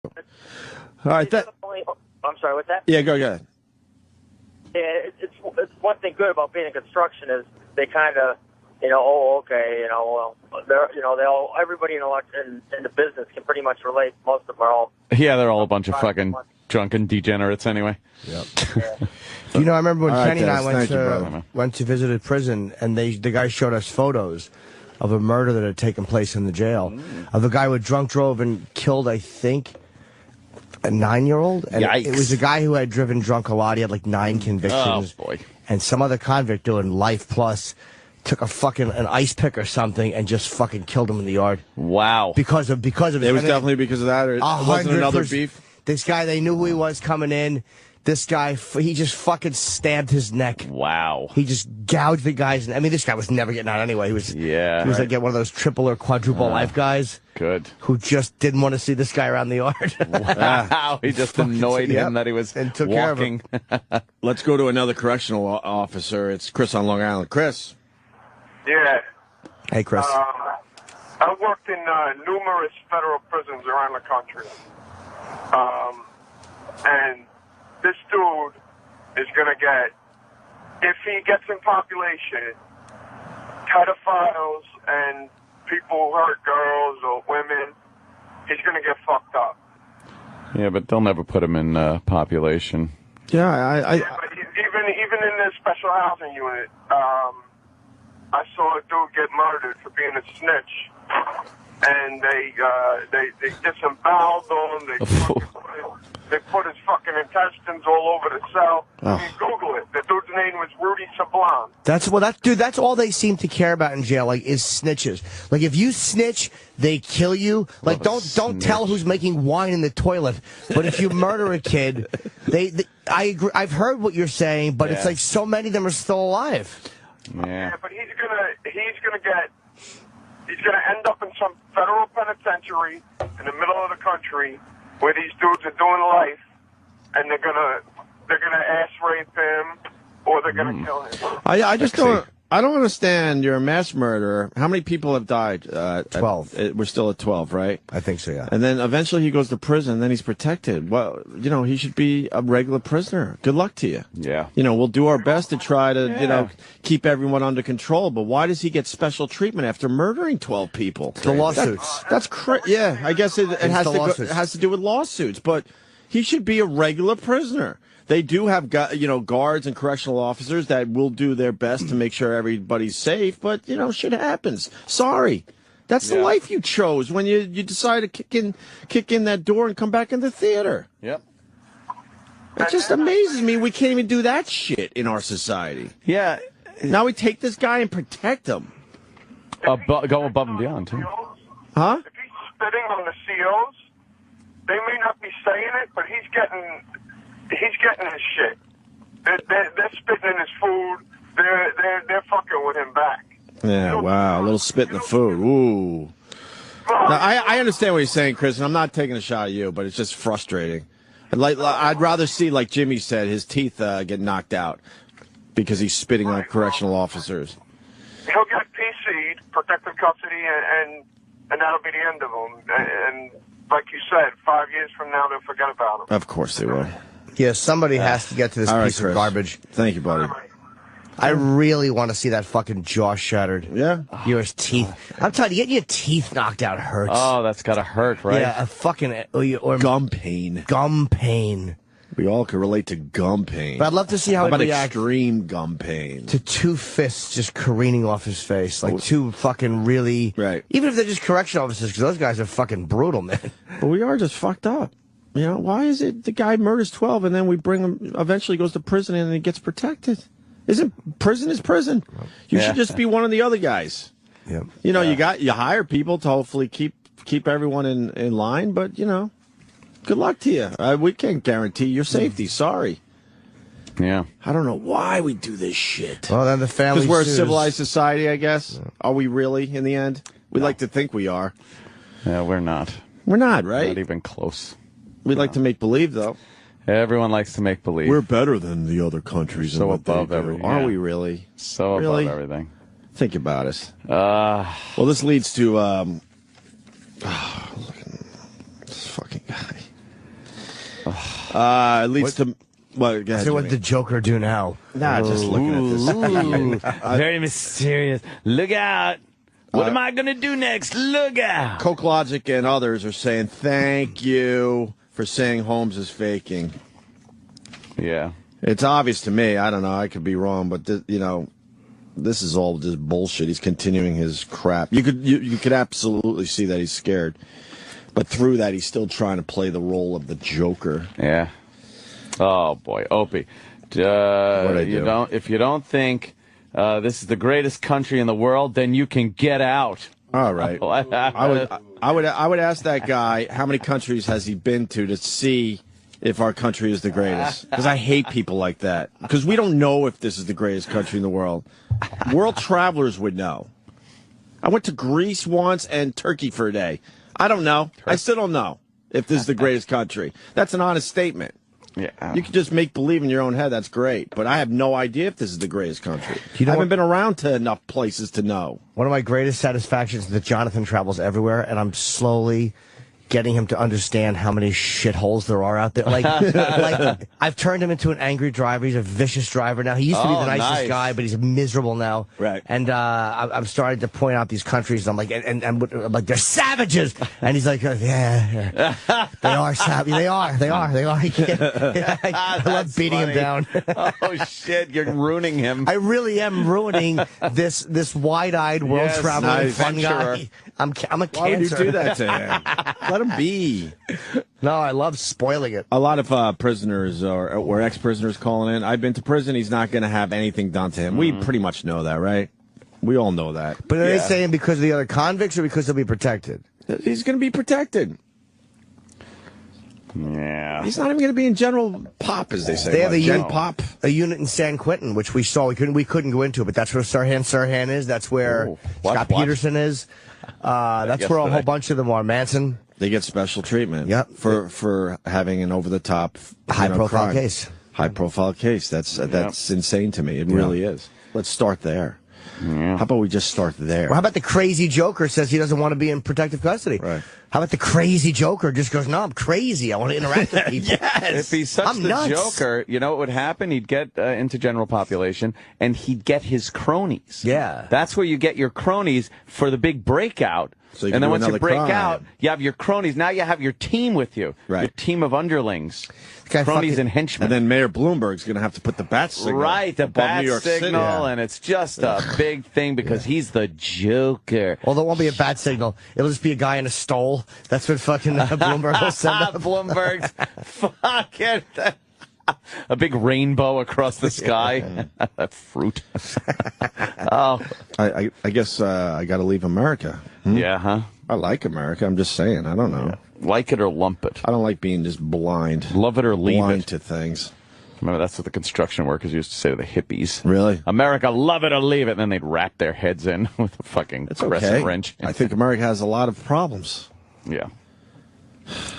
All right, I'm sorry, what's that? Yeah, go ahead. Yeah, it's one thing good about being in construction is they kind of, okay, well, everybody in the business can pretty much relate. Most of them are all. Yeah, they're all a bunch of fucking drunken degenerates anyway. Yep. I remember when Kenny and I went to visit a prison, and the guy showed us photos of a murder that had taken place in the jail of a guy who drunk drove and killed, I think, a 9-year-old. And Yikes. It was a guy who had driven drunk a lot. He had like 9 convictions. Oh, boy. And some other convict doing life plus took an ice pick or something and just fucking killed him in the yard. Wow. Because of it was definitely because of that, or it wasn't another beef. This guy, they knew who he was coming in. This guy, he just fucking stabbed his neck. Wow. He just gouged the guy's neck. I mean, this guy was never getting out anyway. He was like one of those triple or quadruple life guys. Good. Who just didn't want to see this guy around the yard. Wow. He just annoyed him that he was and took walking. Care of him. Let's go to another correctional officer. It's Chris on Long Island. Chris. Yeah. Hey, Chris. I worked in numerous federal prisons around the country. And this dude is going to get, if he gets in population, pedophiles and people who hurt girls or women, he's going to get fucked up. Yeah, but they'll never put him in population. Yeah, but even in this special housing unit, I saw a dude get murdered for being a snitch, and they disemboweled him. They put his fucking intestines all over the cell. You can Google it. The dude's name was Rudy Sablon. That's all they seem to care about in jail, is snitches. Like, if you snitch, they kill you. Like, don't tell who's making wine in the toilet. But if you murder a kid, I agree. I've heard what you're saying, but it's like so many of them are still alive. Yeah, but he's gonna end up in some federal penitentiary in the middle of the country where these dudes are doing life, and they're gonna ass rape him or they're gonna kill him. I don't understand. You're a mass murderer. How many people have died? 12. We're still at 12, right? I think so, yeah. And then eventually he goes to prison, and then he's protected. Well, he should be a regular prisoner. Good luck to you. Yeah. We'll do our best to try to, keep everyone under control. But why does he get special treatment after murdering 12 people? The lawsuits. That's crazy. Yeah, I guess it has to do with lawsuits. But he should be a regular prisoner. They do have, guards and correctional officers that will do their best to make sure everybody's safe, but, shit happens. Sorry. That's the life you chose when you decide to kick in that door and come back in the theater. Yep. It just amazes me we can't even do that shit in our society. Yeah. Now we take this guy and protect him. Go above and beyond, too. Huh? If he's spitting on the COs, they may not be saying it, but he's getting his shit. They're spitting in his food. They're fucking with him back. Yeah, wow, a little spit in the food. Ooh. Now, I understand what you're saying, Chris, and I'm not taking a shot at you, but it's just frustrating. I'd rather see, like Jimmy said, his teeth get knocked out because he's spitting on correctional officers. He'll get PC'd, protective custody, and that'll be the end of him. And like you said, 5 years from now, they'll forget about him. Of course they will. Yeah, somebody has to get to this piece of garbage. Thank you, buddy. I really want to see that fucking jaw shattered. Yeah? Your teeth. I'm telling you, getting your teeth knocked out hurts. Oh, that's gotta hurt, right? Yeah, a fucking... Or gum pain. Gum pain. We all can relate to gum pain. But I'd love to see how about it reacts extreme gum pain. to 2 fists just careening off his face. Like 2 fucking really... Right. Even if they're just correction officers, because those guys are fucking brutal, man. But we are just fucked up. Why is it the guy murders 12 and then we bring him, eventually goes to prison and he gets protected? Prison is prison. You should just be one of the other guys. Yep. You hire people to hopefully keep everyone in line, but, good luck to you. We can't guarantee your safety. Sorry. Yeah. I don't know why we do this shit. Well, then the family Because we're a civilized society, I guess. Yeah. Are we really, in the end? We like to think we are. Yeah, we're not. We're not, right? Not even close. We like to make believe, though. Everyone likes to make believe. We're better than the other countries. So above everything. Are we really? So above everything. Think about it. Well, this leads to... look at this fucking guy. It leads to. Well, go ahead, So what Jimmy. did the Joker do now? Nah, just looking at this. Very mysterious. Look out. What am I going to do next? Look out. Coke Logic and others are saying thank you for saying Holmes is faking. Yeah. It's obvious to me. I don't know. I could be wrong, but this is all just bullshit. He's continuing his crap. You could absolutely see that he's scared, but through that, he's still trying to play the role of the Joker. Yeah. Oh boy, Opie. If you don't think this is the greatest country in the world, then you can get out. All right. I would ask that guy how many countries has he been to see if our country is the greatest. Because I hate people like that. Because we don't know if this is the greatest country in the world. World travelers would know. I went to Greece once and Turkey for a day. I don't know. I still don't know if this is the greatest country. That's an honest statement. Yeah. You can just make believe in your own head. That's great. But I have no idea if this is the greatest country. know I haven't what- been around to enough places to know. One of my greatest satisfactions is that Jonathan travels everywhere, and I'm slowly getting him to understand how many shitholes there are out there. Like I've turned him into an angry driver. He's a vicious driver now. He used to be the nicest nice. guy, but he's miserable now. Right. And I'm starting to point out these countries. I'm like, and I'm like, they're savages. And he's like, yeah. They are savages. They are. He can't, I love beating him down. Oh shit, you're ruining him. I really am ruining this wide-eyed world Yes, traveling nice. fun Adventurer. guy. I'm a cancer. Why would you do that to him? Let him be. No, I love spoiling it. A lot of prisoners or ex-prisoners calling in. I've been to prison. He's not going to have anything done to him. We pretty much know that, right? We all know that. But are they saying because of the other convicts or because they'll be protected? He's going to be protected. Yeah. He's not even going to be in general pop, as they say. They have a a unit in San Quentin, which we saw. We couldn't go into, but that's where Sirhan is. That's where Scott Peterson is. That's where a whole bunch of them are. Manson. They get special treatment. Yep. For having an over-the-top High-profile crime. case. High-profile case. That's insane to me. It really is. Let's start there. Yeah. How about we just start there? Well, how about the crazy Joker says he doesn't want to be in protective custody? Right. How about the crazy Joker just goes, no, I'm crazy. I want to interact with people. If he's such I'm the nuts. Joker, you know what would happen? He'd get into general population, and he'd get his cronies. Yeah. That's where you get your cronies for the big breakout. So you and can then do once you another break crime. out, you have your cronies. Now you have your team with you. Right. Your team of underlings. Guy Cronies fucking- and henchmen. And then Mayor Bloomberg's going to have to put the bat signal. Right, the above bat New York City. signal, and it's just a big thing because he's the Joker. Well, there won't be a bat signal. It'll just be a guy in a stole. That's what fucking Bloomberg will send up. Bloomberg's fucking a big rainbow across the sky. Fruit. Oh, I guess I got to leave America. yeah, huh? I like America. I'm just saying. I don't know. Like it or lump it. I don't like being just blind. Love it or leave blind it. to things. Remember, that's what the construction workers used to say to the hippies. Really? America, love it or leave it. And then they'd wrap their heads in with a fucking It's crescent okay. wrench. I think America has a lot of problems. Yeah.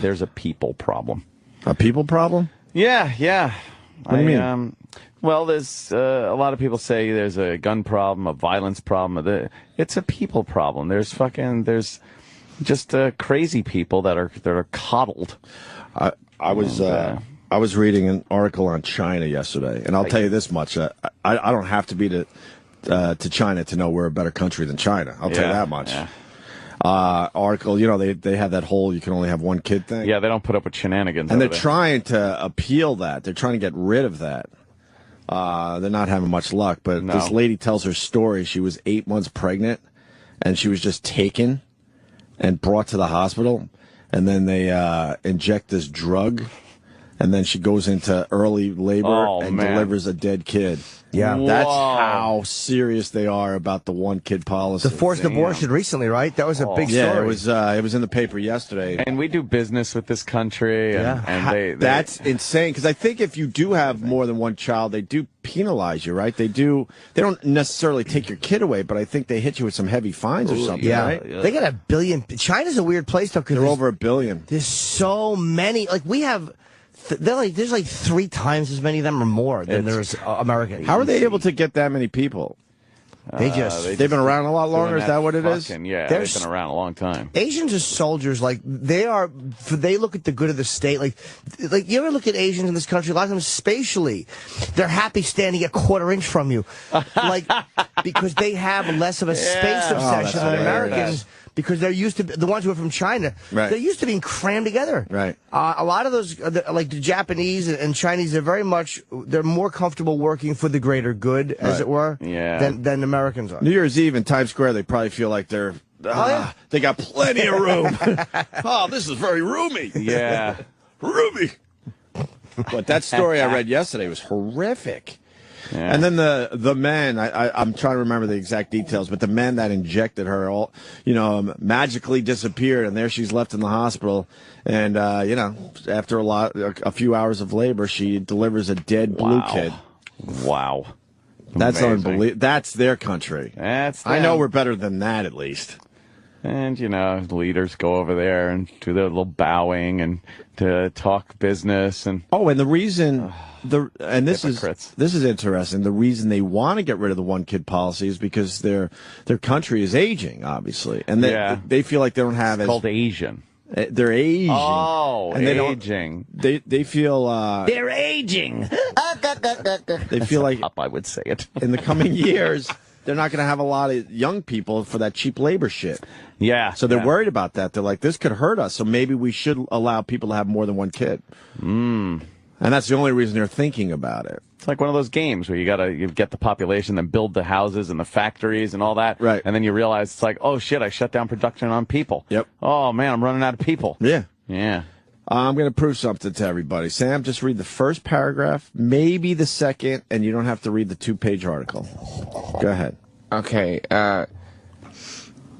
There's a people problem. A people problem? Yeah, yeah. What do you mean? Well, there's a lot of people say there's a gun problem, a violence problem. It's a people problem. There's just crazy people that are coddled. I was reading an article on China yesterday, and I'll tell you this much: I don't have to be to China to know we're a better country than China. I'll tell you that much. Yeah. Article, they have that whole you can only have one kid thing. Yeah, they don't put up with shenanigans. And they're over there. trying to appeal that. They're trying to get rid of that. They're not having much luck. But No. this lady tells her story. She was 8 months pregnant, and she was just taken and brought to the hospital. And then they inject this drug, and then she goes into early labor and delivers a dead kid. Yeah. That's Whoa. how serious they are about the one-kid policy. The forced abortion recently, right? That was a big story. Yeah, it was in the paper yesterday. And we do business with this country, and That's insane, because I think if you do have more than one child, they do penalize you, right? They don't necessarily take your kid away, but I think they hit you with some heavy fines or something, Yeah. right? They got 1 billion. China's a weird place, though, because They're over 1 billion. there's so many. Like, we have... there's like 3 times as many of them or more than there's American. How are they able to get that many people? They've been around a lot longer. Is that what it is? Yeah, they've been around a long time. Asians are soldiers. Like they look at the good of the state. Like you ever look at Asians in this country? A lot of times, spatially, they're happy standing a quarter-inch from you, like because they have less of a space obsession than Americans. Because they're used to, the ones who are from China, they're used to being crammed together. Right. A lot of those, like the Japanese and Chinese, they're more comfortable working for the greater good, as it were, than Americans are. New Year's Eve in Times Square, they probably feel like they got plenty of room. Oh, this is very roomy. Yeah. Roomy. But that story I read yesterday was horrific. Yeah. And then the men, I'm trying to remember the exact details, but the men that injected her all, magically disappeared, and there she's left in the hospital. And, after a few hours of labor, she delivers a dead blue kid. Wow. That's unbelievable. That's their country. That's them. I know we're better than that, at least. And, leaders go over there and do their little bowing and to talk business. And and the reason... this is interesting. The reason they want to get rid of the one-kid policy is because their country is aging, obviously, and they feel like they don't have. It's called Asian. They're aging. Oh, and aging. They feel they're aging. They feel like I would say it in the coming years. They're not going to have a lot of young people for that cheap labor shit. Yeah. So they're worried about that. They're like, this could hurt us. So maybe we should allow people to have more than one kid. And that's the only reason they're thinking about it. It's like one of those games where you get the population, then build the houses and the factories and all that. Right. And then you realize it's like, oh, shit, I shut down production on people. Yep. Oh, man, I'm running out of people. Yeah. Yeah. I'm going to prove something to everybody. Sam, just read the first paragraph, maybe the second, and you don't have to read the 2-page article. Go ahead. Okay.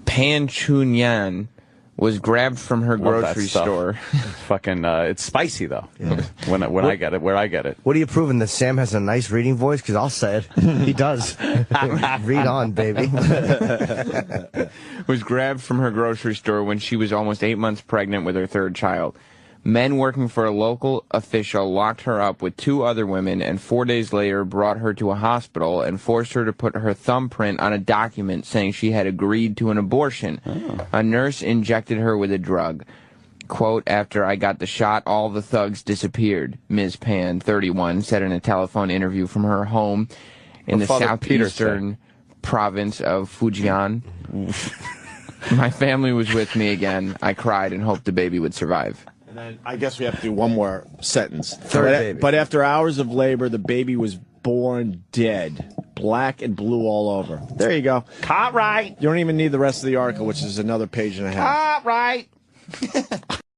Pan Chunyan was grabbed from her grocery store. Fucking, it's spicy though. Yeah. When I get it, where I get it. What are you proving, that Sam has a nice reading voice? Because I'll say it. He does. Read on, baby. Was grabbed from her grocery store when she was almost 8 months pregnant with her third child. Men working for a local official locked her up with 2 other women and 4 days later brought her to a hospital and forced her to put her thumbprint on a document saying she had agreed to an abortion. Oh. A nurse injected her with a drug. Quote, after I got the shot, all the thugs disappeared, Ms. Pan, 31, said in a telephone interview from her home in the southeastern province of Fujian. My family was with me again. I cried and hoped the baby would survive. And then I guess we have to do one more sentence. Baby. But after hours of labor, the baby was born dead, black and blue all over. There you go. Caught right. You don't even need the rest of the article, which is another page and a half. Caught right.